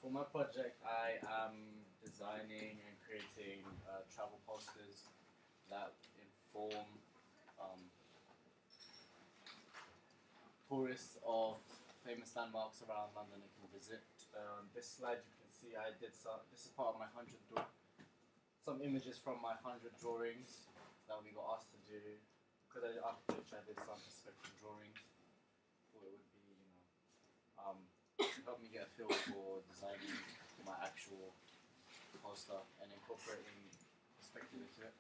For my project, I am designing and creating travel posters that inform um, tourists of famous landmarks around London they can visit. This slide you can see I did some. This is part of my some images from my 100 drawings that we got asked to do. Because I did architecture, I did some perspective drawings. Thought it would be, help me get a feel for designing my actual poster and incorporating perspective into it.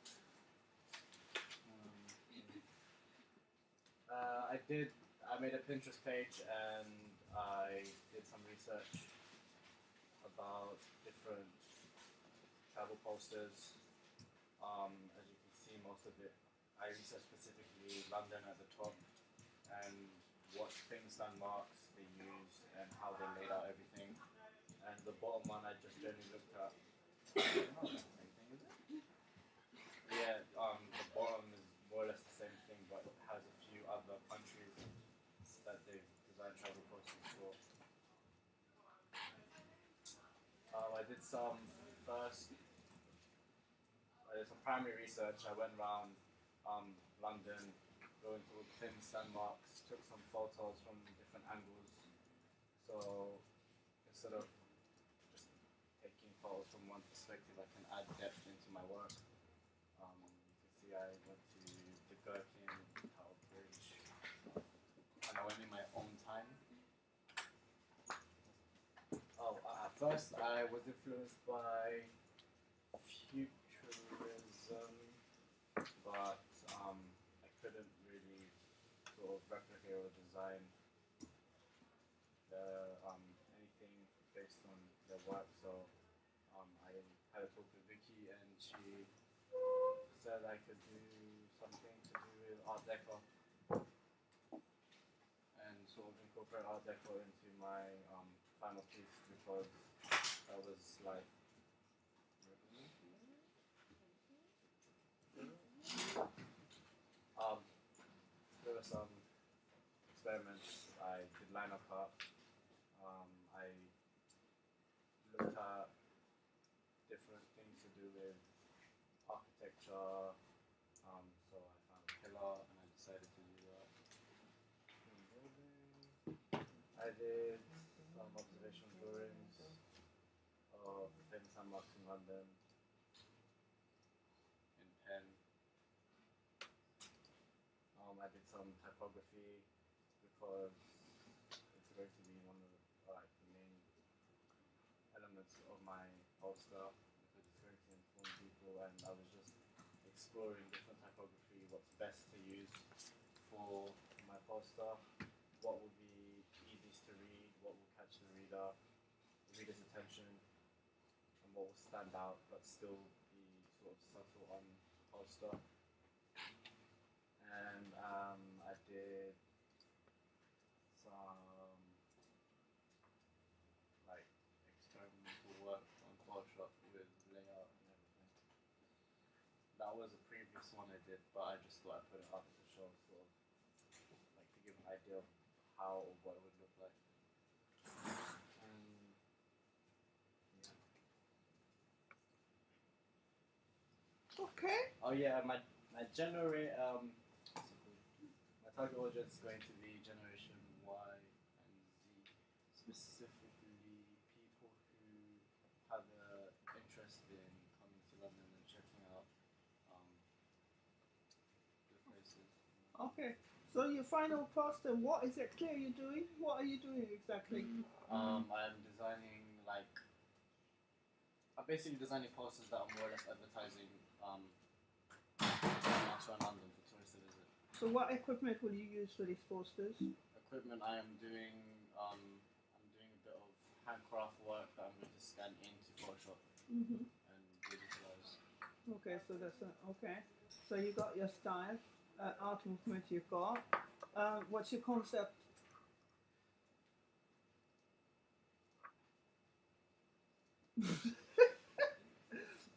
I made a Pinterest page and I did some research about different travel posters. As you can see, most of it, I researched specifically London at the top and what famous landmarks they used and how they laid out everything. And the bottom one, I just generally looked at. Not the same thing, is it? Yeah, the bottom is more or less the same thing, but it has a few other countries that they've designed travel posters for. I did some primary research. I went around London, going to all the famous landmarks, took some photos from different angles. So instead of just taking photos from one perspective, I can add depth into my work. You can see I went to the Gherkin Tower Bridge, and I went in my own time. At first I was influenced by futurism, but I couldn't really sort of replicate or design anything based on their work. So I had a talk with Vicky, and she said I could do something to do with Art Deco and sort of incorporate Art Deco into my final piece, because that was like there were some experiments. I did line up art. I looked at different things to do with architecture. So I found a pillar and I decided to do that. I did some observation drawings of the famous landmarks in London in pen. I did some typography because it's going to be one of the main elements of my poster, because it's going to inform people, and I was just exploring different typography, what's best to use for my poster, what would be easiest to read, what will catch the reader's attention, and what will stand out but still be sort of subtle on the poster. And I did some like experimental work on Photoshop with layout and everything. That was a previous one I did, but I just thought I'd put it up to show, sort of like to give an idea of how or what it would look like. Okay. Oh yeah, my generate my target audience is going to be Generation Y and Z, specifically people who have an interest in coming to London and checking out the places. Okay. So your final poster, what exactly are you doing? What are you doing exactly? I'm designing I'm basically designing posters that are more or less advertising landmarks around London for tourists to visit. So what equipment will you use for these posters? Equipment, I am doing a bit of handcraft work that I'm going to scan into Photoshop and digitalize. Okay, so that's okay. So you got your style, art movement you've got. What's your concept?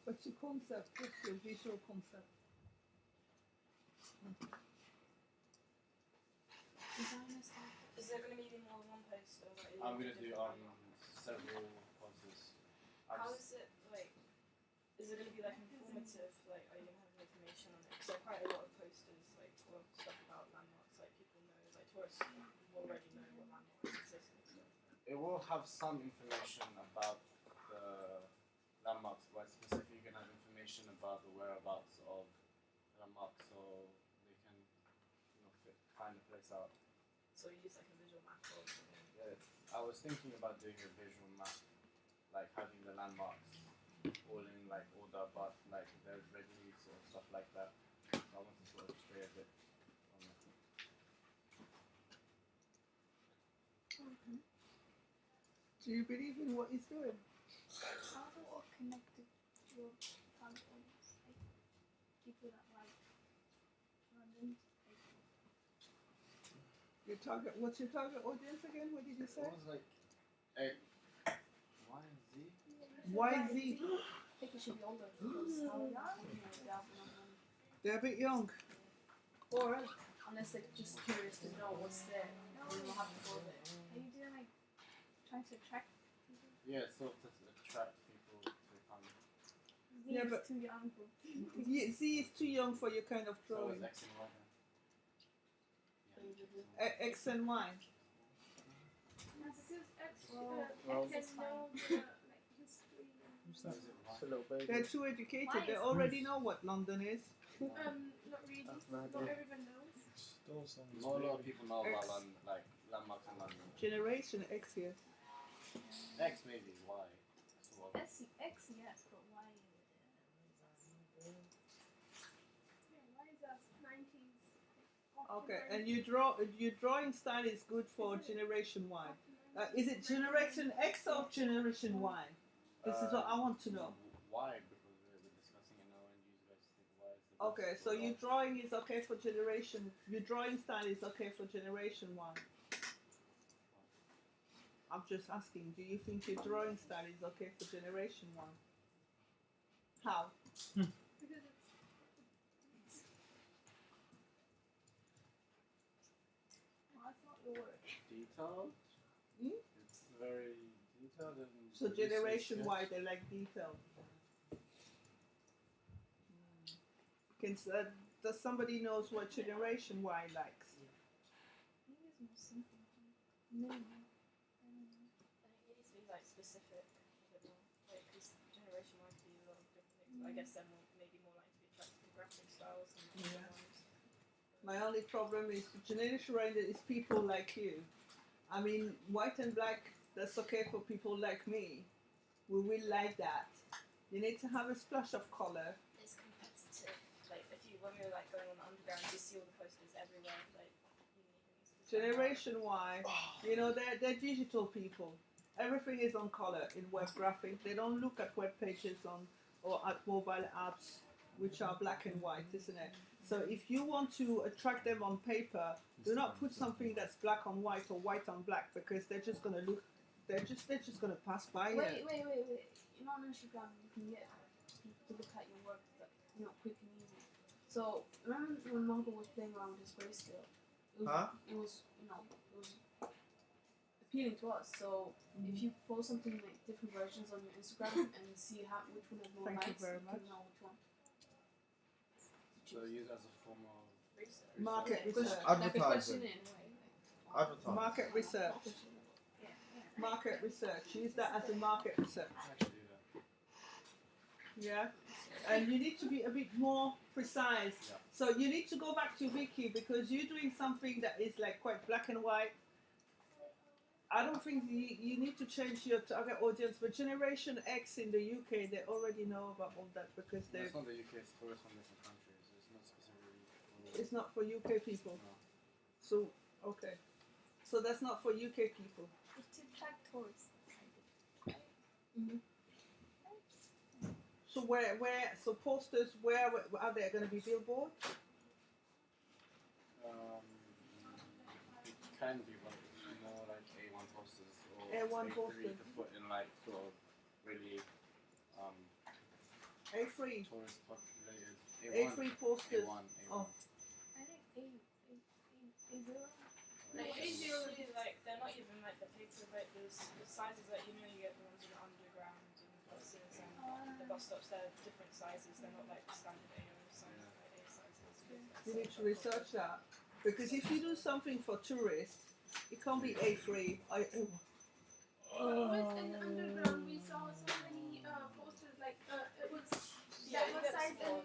What's your concept? What's your visual concept? Is there going to be more than one poster? I'm going to do several posters. How is it like? Is it going to be like informative? Like, are you going to have information on it? Because there are quite a lot of posters, like, or stuff about landmarks. Like, people know, like, tourists already know what landmarks exist and stuff. It will have some information about the landmarks, but specifically you can have information about the whereabouts of landmarks, so they can, find the place out. So you use like a visual map or something. Yeah, I was thinking about doing a visual map, like having the landmarks all in like order, but like there's red leaves or stuff like that. So I want to sort of stray a bit on that. Do you believe in what he's doing? How does it connect to your target audience? Like people that like London. Your target. What's your target audience again? What did you say? It was like a Y and Z. YZ. I think it should be older because how young? They're a bit young. Or unless they're just curious to know what's there, then we'll have to go there. Are you doing like trying to attract people? Yeah, sort of to attract people to come. Z Yeah, is but- too young for. Z is too young for your kind of So drawing. it's X and Y. So you would do. X and Y. Because Well- X has no like history. Who's that? Is it Y? It's a little baby. They're too educated. Why They is- already know what London is. Not really. That's mad, Not yeah. everyone knows. Still sounds Not a lot of baby. people know about X. London, like landmarks in London. Generation X here. X maybe, Y. That's what. X yes, but why? Yeah, why is that 90s? Okay, and your drawing style is good for Generation Y. Is it Generation X or Generation Y? This is what I want to know. Why? Because we're discussing it now, and you guys think why is the Okay, best so for your us. drawing is okay for Generation. Your drawing style is okay for Generation Y. I'm just asking. Do you think your drawing style is okay for Generation Y? How? Because it's. Well, that's not your work. Detailed. Hmm? It's very detailed and. So reduced Generation sketch. Y, they like detail. Does somebody knows what Generation Y likes? Maybe it's more simple. Minimal. I think it needs to be like specific, a bit more. Like, because Generation Y could be a lot of different things. But I guess they're more, maybe more likely to be attracted to graphic styles and Yeah. other ones. My only problem is Generation Y is people like you. I mean, white and black, that's okay for people like me. We will like that. You need to have a splash of color. It's competitive. Like, when we were like going on the underground, you see all the posters everywhere. Like, Generation Y, they're digital people. Everything is on color in web graphic. They don't look at web pages or at mobile apps, which are black and white, isn't it? So if you want to attract them on paper, do not put something that's black on white or white on black, because they're just gonna look. They're just gonna pass by it. Wait. You know, on Instagram, you can get people to look at your work, quick and easy. So, remember when Mongo was playing around with his grayscale? It was appealing to us. So, if you post something like different versions on your Instagram and see which one has more Thank you likes, very you much. can know which one. So use it as a form of research. Market research. research. Like a Advertising. question in a way. Advertising. Market research. Yeah. Market research. Use that as a market research. I can do that. Yeah. And you need to be a bit more precise. Yeah. So you need to go back to Vicky, because you're doing something that is like quite black and white. I don't think you need to change your target audience, but Generation X in the UK, they already know about all that, because No, they it's not the UK, it's tourists from different countries. It's not specifically for. it's not for UK people. No. So okay. So that's not for UK people. It's to attract tourists. So so posters, where are they going to be billboard? It can be, but it's more like A1 posters or A1 A3 posters. to put in like sort of really A3. tourist populated. A3 posters. A1. Oh. I think A0. Like, it's usually like they're not even like the paper, but the sizes that you get the ones in the underground and buses and the bus stops. They're different sizes. They're not like the standard AO sizes. You need to research that because if you do something for tourists, it can't be A3. When I was in the underground, we saw so many posters. Like it was that was sized in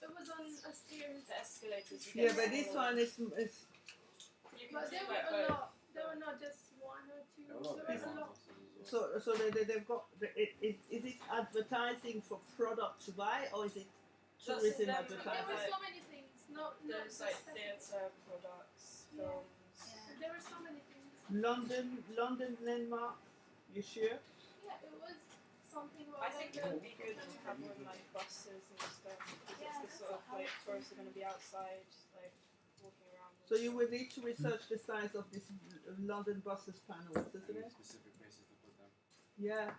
it was on a stairs. The escalators. You Yeah, get but this smaller. one is You can But do there were like a both. lot. There were not just one or two. There were a lot of There was big a lot. ones as well. so they've got. Is it advertising for product to buy or is it tourism them- There advertising? were so many things. Not There's just like specific. theatre products, Yeah. films. There were so many things. London landmark. You sure? Yeah, it was something about. I think it like would be good to have on like buses and stuff because Yeah, it's the sort of that's what I like was tourists are thinking. going to be outside, like walking around. and So you stuff. would need to research the size of this London buses panels, isn't And it? specific places to put them. Yeah.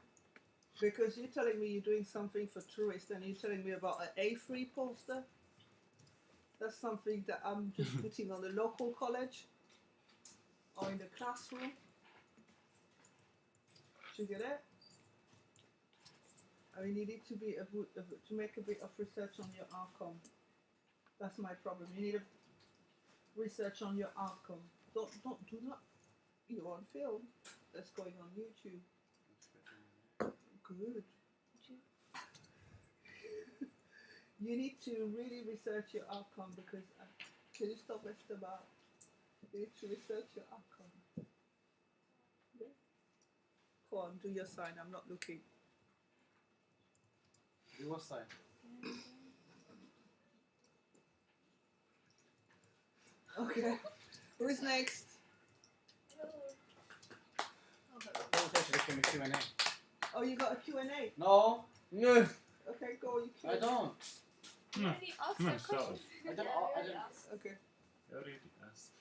Because you're telling me you're doing something for tourists and you're telling me about an A3 poster. That's something that I'm just putting on the local college or in the classroom. Do you get it? I mean, you need to be to make a bit of research on your outcome. That's my problem. You need to research on your outcome. Do not. You're on film. That's going on YouTube. Good. You need to really research your outcome because can you stop messing about? You need to research your outcome. Yeah. Go on, do your sign. I'm not looking. Do what sign? Okay. Who's next? Presentation is going to be Q&A. Oh, you got a Q&A. No. No. Okay, go. You I don't. Maybe ask No, your sorry. questions. I don't. Yeah, I already don't. asked. Okay. I already asked.